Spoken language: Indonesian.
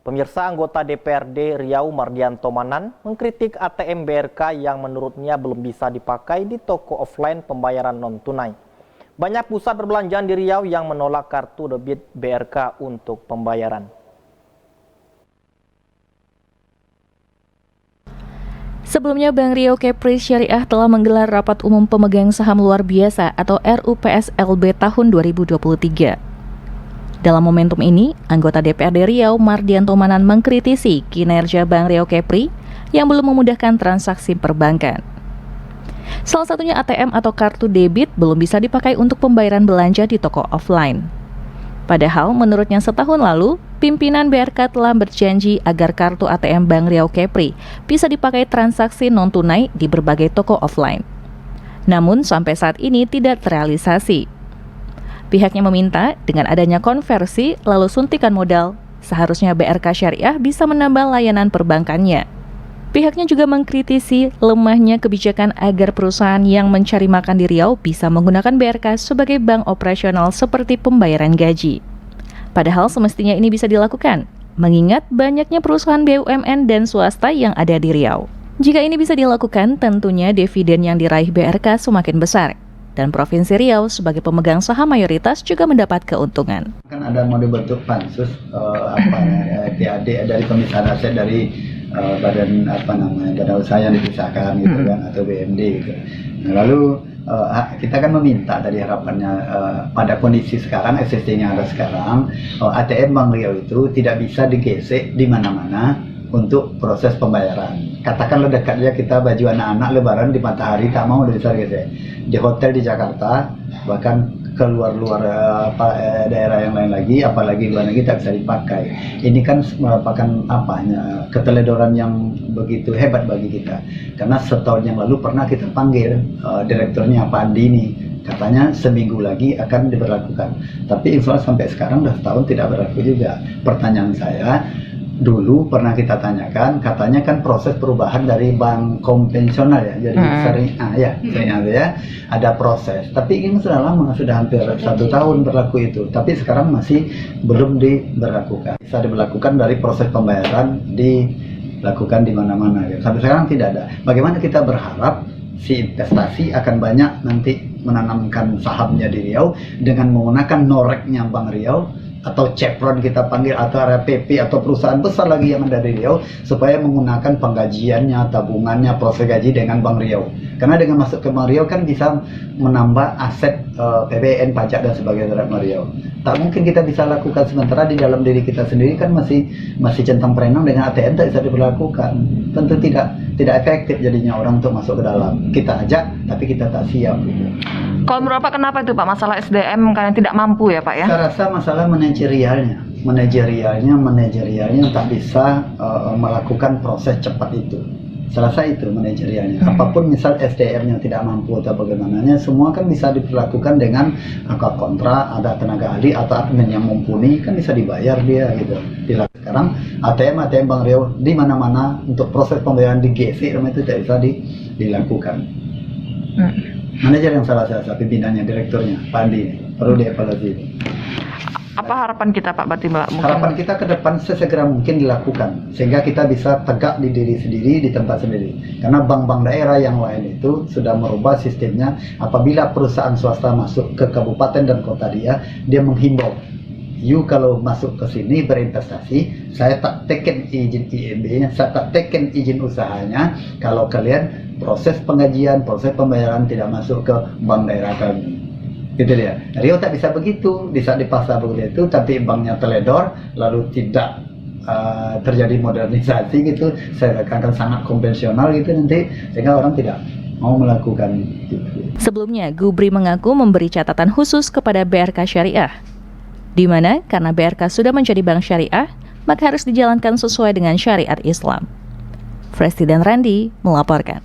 Pemirsa, anggota DPRD Riau Mardianto Manan mengkritik ATM BRK yang menurutnya belum bisa dipakai di toko offline pembayaran non-tunai. Banyak pusat perbelanjaan di Riau yang menolak kartu debit BRK untuk pembayaran. Sebelumnya, Bank Riau Kepri Syariah telah menggelar rapat umum pemegang saham luar biasa atau RUPSLB tahun 2023. Dalam momentum ini, anggota DPRD Riau Mardianto Manan mengkritisi kinerja Bank Riau Kepri yang belum memudahkan transaksi perbankan. Salah satunya ATM atau kartu debit belum bisa dipakai untuk pembayaran belanja di toko offline. Padahal menurutnya setahun lalu, pimpinan BRK telah berjanji agar kartu ATM Bank Riau Kepri bisa dipakai transaksi non-tunai di berbagai toko offline. Namun sampai saat ini tidak terrealisasi. Pihaknya meminta dengan adanya konversi lalu suntikan modal, seharusnya BRK Syariah bisa menambah layanan perbankannya. Pihaknya juga mengkritisi lemahnya kebijakan agar perusahaan yang mencari makan di Riau bisa menggunakan BRK sebagai bank operasional seperti pembayaran gaji. Padahal semestinya ini bisa dilakukan, mengingat banyaknya perusahaan BUMN dan swasta yang ada di Riau. Jika ini bisa dilakukan, tentunya dividen yang diraih BRK semakin besar. Dan Provinsi Riau sebagai pemegang saham mayoritas juga mendapat keuntungan. Kan ada mode bentuk pansus TAD dari pemisahan aset dari badan usaha yang dipisahkan gitu kan, atau BMD gitu. Nah, lalu kita kan meminta tadi harapannya pada kondisi sekarang SST-nya ada sekarang, ATM Bank Riau itu tidak bisa digesek di mana-mana untuk proses pembayaran. Katakanlah dekatnya kita baju anak-anak lebaran di Matahari tak mau dari sana gitu. Di hotel di Jakarta, bahkan keluar-luar daerah yang lain lagi, apalagi luar negeri tak bisa dipakai. Ini kan merupakan keteledoran yang begitu hebat bagi kita. Karena setahun yang lalu pernah kita panggil direkturnya Pak Andi ini. Katanya seminggu lagi akan diberlakukan. Tapi influencer sampai sekarang sudah setahun tidak berlaku juga. Pertanyaan saya, dulu pernah kita tanyakan, katanya kan proses perubahan dari bank konvensional ya, jadi syariah ada proses. Tapi ini sudah lama, sudah hampir 1 tahun berlaku itu. Tapi sekarang masih belum diberlakukan. Bisa diberlakukan dari proses pembayaran dilakukan di mana-mana. Ya. Sampai sekarang tidak ada. Bagaimana kita berharap si investasi akan banyak nanti menanamkan sahamnya di Riau dengan menggunakan noreknya Bank Riau, atau Chevron kita panggil, atau RPP atau perusahaan besar lagi yang ada di Riau, supaya menggunakan penggajiannya, tabungannya, proses gaji dengan Bank Riau. Karena dengan masuk ke Bank Riau kan bisa menambah aset PBN, pajak dan sebagainya dari Bank Riau. Tak mungkin kita bisa lakukan sementara di dalam diri kita sendiri kan masih centang perenang dengan ATM tak bisa diberlakukan. Tentu tidak efektif jadinya orang untuk masuk ke dalam. Kita ajak tapi kita tak siap gitu. Kalau menurut Pak, kenapa itu Pak? Masalah SDM kalian tidak mampu ya Pak ya? Saya rasa masalah manajerialnya tak bisa melakukan proses cepat itu. Saya rasa itu manajerialnya. Apapun misal SDM-nya tidak mampu atau bagaimananya, semua kan bisa diperlakukan dengan angka kontrak, ada tenaga ahli atau admin yang mumpuni, kan bisa dibayar dia gitu. Sekarang ATM Bank Riau di mana-mana untuk proses pembayaran di GC itu tidak bisa dilakukan. Manajer yang salah saya, pimpinannya, direkturnya, Pak Andi, perlu dievaluasi. Apa harapan kita Pak Batimba? Harapan kita ke depan sesegera mungkin dilakukan, sehingga kita bisa tegak di diri sendiri, di tempat sendiri. Karena bank-bank daerah yang lain itu sudah merubah sistemnya. Apabila perusahaan swasta masuk ke kabupaten dan kota dia menghimbau, you kalau masuk ke sini berinvestasi, saya tak teken izin IMB-nya, saya tak teken izin usahanya, kalau kalian proses penggajian, proses pembayaran tidak masuk ke bank daerah kami. Gitu dia. Riau tak bisa begitu, di saat di pasar begitu, tapi banknya teledor, lalu tidak terjadi modernisasi gitu, saya akan sangat konvensional gitu nanti, sehingga orang tidak mau melakukan itu. Sebelumnya, Gubri mengaku memberi catatan khusus kepada BRK Syariah, di mana karena BRK sudah menjadi bank syariah, maka harus dijalankan sesuai dengan syariat Islam. Presiden Randi melaporkan.